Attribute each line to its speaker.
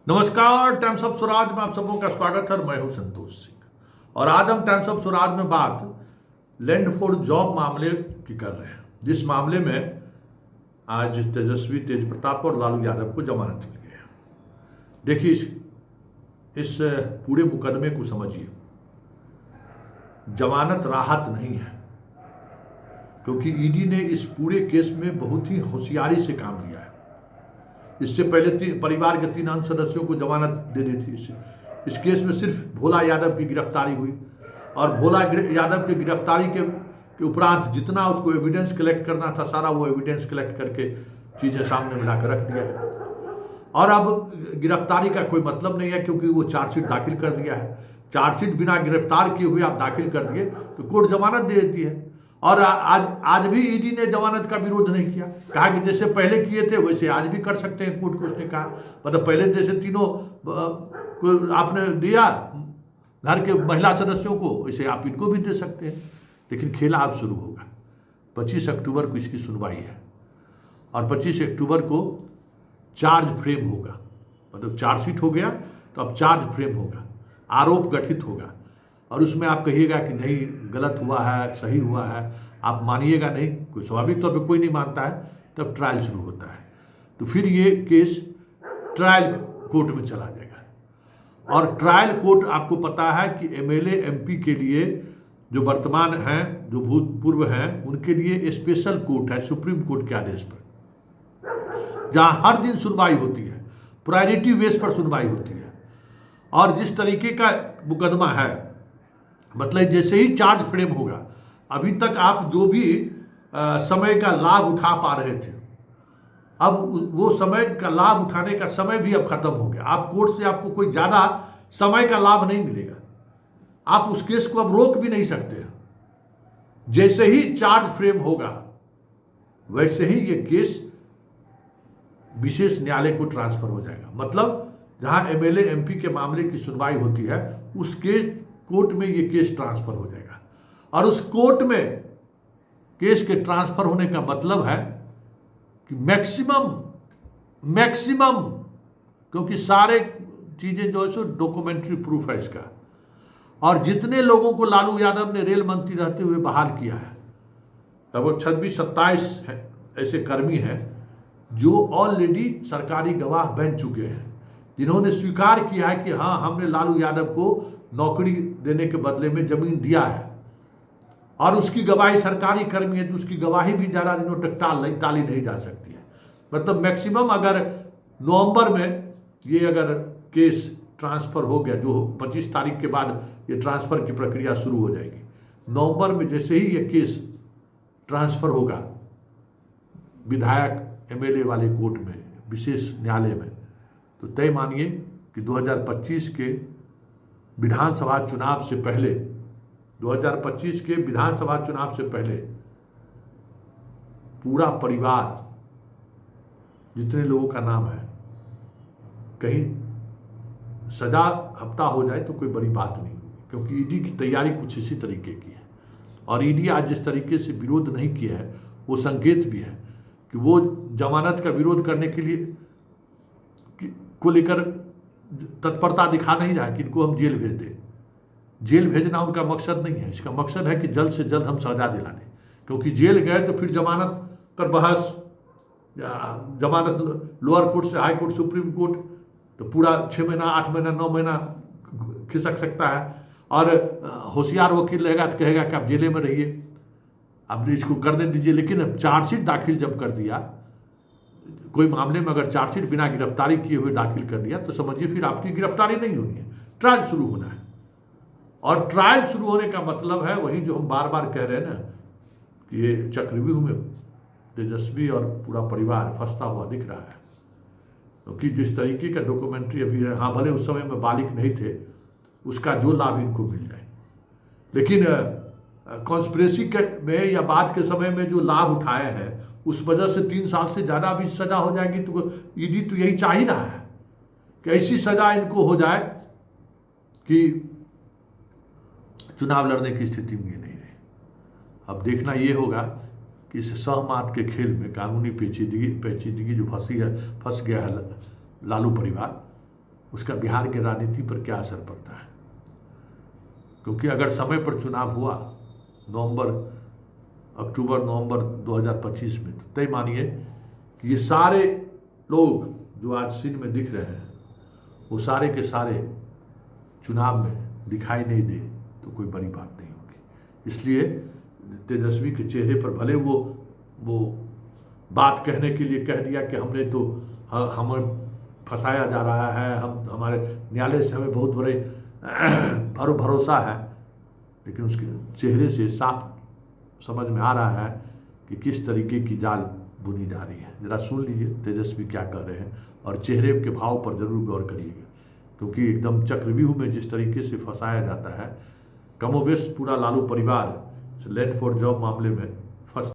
Speaker 1: नमस्कार, times of Swaraj में आप सबों का स्वागत है। मैं हूं संतोष सिंह और आज हम टाइम्स ऑफ स्वराज में बात लैंड फॉर जॉब मामले की कर रहे हैं, जिस मामले में आज तेजस्वी तेज प्रताप और लालू यादव को जमानत मिल गई है। देखिए, इस पूरे मुकदमे को समझिए। जमानत राहत नहीं है, क्योंकि ईडी ने इस पूरे केस में बहुत ही होशियारी से काम लिया है। इससे पहले परिवार के 3 अन्य सदस्यों को जमानत दे दी थी। इस केस में सिर्फ भोला यादव की गिरफ्तारी हुई और भोला यादव की गिरफ्तारी के उपरांत जितना उसको एविडेंस कलेक्ट करना था, सारा वो एविडेंस कलेक्ट करके चीज़ें सामने मिलाकर रख दिया है। और अब गिरफ्तारी का कोई मतलब नहीं है, क्योंकि वो चार्जशीट दाखिल कर दिया है। चार्जशीट बिना गिरफ्तार किए हुए आप दाखिल कर दिए तो कोर्ट जमानत दे देती है। और आज भी ईडी ने जमानत का विरोध नहीं किया, कहा कि जैसे पहले किए थे वैसे आज भी कर सकते हैं। कोर्ट को उसने कहा, मतलब पहले जैसे तीनों को आपने दिया घर के महिला सदस्यों को, वैसे आप इनको भी दे सकते हैं। लेकिन खेला अब शुरू होगा। 25 अक्टूबर को इसकी सुनवाई है और 25 अक्टूबर को चार्ज फ्रेम होगा। मतलब चार्जशीट हो गया तो अब चार्ज फ्रेम होगा, आरोप गठित होगा और उसमें आप कहिएगा कि नहीं गलत हुआ है, सही हुआ है, आप मानिएगा नहीं। कोई स्वाभाविक तौर पे कोई नहीं मानता है। तब ट्रायल शुरू होता है, तो फिर ये केस ट्रायल कोर्ट में चला जाएगा। और ट्रायल कोर्ट आपको पता है कि एमएलए एमपी के लिए जो वर्तमान हैं, जो भूतपूर्व हैं, उनके लिए स्पेशल कोर्ट है सुप्रीम कोर्ट के आदेश पर, जहां हर दिन सुनवाई होती है, प्रायोरिटी बेस पर सुनवाई होती है। और जिस तरीके का मुकदमा है, मतलब जैसे ही चार्ज फ्रेम होगा, अभी तक आप जो भी समय का लाभ उठा पा रहे थे, अब वो समय का लाभ उठाने का समय भी अब खत्म हो गया। आप कोर्ट से आपको कोई ज़्यादा समय का लाभ नहीं मिलेगा। आप उस केस को अब रोक भी नहीं सकते। जैसे ही चार्ज फ्रेम होगा वैसे ही ये केस विशेष न्यायालय को ट्रांसफर हो जाएगा। मतलब जहां एमएलए एमपी के मामले की सुनवाई होती है, उसके कोर्ट में ये केस ट्रांसफर हो जाएगा। और उस कोर्ट में केस के ट्रांसफर होने का मतलब है कि मैक्सिमम, क्योंकि सारे चीजें जो है सो डॉक्यूमेंट्री प्रूफ है इसका। और जितने लोगों को लालू यादव ने रेल मंत्री रहते हुए बहाल किया है, लगभग 26-27 ऐसे कर्मी हैं जो ऑलरेडी सरकारी गवाह बन चुके हैं, जिन्होंने स्वीकार किया है कि हाँ, हमने लालू यादव को नौकरी देने के बदले में जमीन दिया है। और उसकी गवाही सरकारी कर्मी है, तो उसकी गवाही भी ज़्यादा दिनों तक टाली नहीं जा सकती है। मतलब मैक्सिमम अगर नवंबर में ये अगर केस ट्रांसफ़र हो गया, जो 25 तारीख के बाद ये ट्रांसफ़र की प्रक्रिया शुरू हो जाएगी, नवंबर में जैसे ही ये केस ट्रांसफ़र होगा विधायक एमएलए वाले कोर्ट में, विशेष न्यायालय में, तो तय मानिए कि 2025 के विधानसभा चुनाव से पहले, 2025 के विधानसभा चुनाव से पहले पूरा परिवार, जितने लोगों का नाम है, कहीं सजा हफ्ता हो जाए तो कोई बड़ी बात नहीं, क्योंकि ईडी की तैयारी कुछ इसी तरीके की है। और ईडी आज जिस तरीके से विरोध नहीं किया है, वो संकेत भी है कि वो जमानत का विरोध करने के लिए को लेकर तत्परता दिखा नहीं रहा है कि इनको हम जेल भेज दें। जेल भेजना उनका मकसद नहीं है। इसका मकसद है कि जल्द से जल्द हम सजा दिला दें, क्योंकि जेल गए तो फिर जमानत पर बहस, जमानत लोअर कोर्ट से हाई कोर्ट, सुप्रीम कोर्ट, तो पूरा 6 महीना, 8 महीना, 9 महीना खिसक सकता है। और होशियार वकील रहेगा तो कहेगा कि आप जेले में रहिए, आप इसको कर दे दीजिए। लेकिन अब चार्जशीट दाखिल जब कर दिया, कोई मामले में अगर चार्जशीट बिना गिरफ्तारी किए हुए दाखिल कर दिया, तो समझिए फिर आपकी गिरफ्तारी नहीं होनी है, ट्रायल शुरू होना है। और ट्रायल शुरू होने का मतलब है वही जो हम बार बार कह रहे हैं ना, कि ये चक्रव्यूह में तेजस्वी और पूरा परिवार फंसता हुआ दिख रहा है। क्योंकि जिस तरीके का डॉक्यूमेंट्री अभी है, हाँ भले उस समय में बालिक नहीं थे, उसका जो लाभ इनको मिल जाए, लेकिन कॉन्स्पिरेसी में या बाद के समय में जो लाभ उठाए हैं, उस वजह से 3 साल से ज़्यादा भी सज़ा हो जाएगी। तो ईडी तो यही चाह ही रहा है कि ऐसी सज़ा इनको हो जाए कि चुनाव लड़ने की स्थिति में ये नहीं रहे। अब देखना ये होगा कि इस सहमात के खेल में कानूनी पेचीदगी जो फंस गया है लालू परिवार, उसका बिहार की राजनीति पर क्या असर पड़ता है। क्योंकि अगर समय पर चुनाव हुआ अक्टूबर नवंबर 2025 में, तो तय मानिए कि ये सारे लोग जो आज सीन में दिख रहे हैं वो सारे के सारे चुनाव में दिखाई नहीं दे तो कोई बड़ी बात नहीं होगी। इसलिए तेजस्वी के चेहरे पर भले वो बात कहने के लिए कह दिया कि हमने तो हमें फंसाया जा रहा है, हम हमारे न्यायालय से हमें बहुत बड़े भरोसा है, लेकिन उसके चेहरे से साफ समझ में आ रहा है कि किस तरीके की जाल बुनी जा रही है। ज़रा सुन लीजिए तेजस्वी क्या कह रहे हैं और चेहरे के भाव पर जरूर गौर करिएगा, क्योंकि एकदम चक्रव्यूह में जिस तरीके से फंसाया जाता है, कमोबेश पूरा लालू परिवार लैंड फॉर जॉब मामले में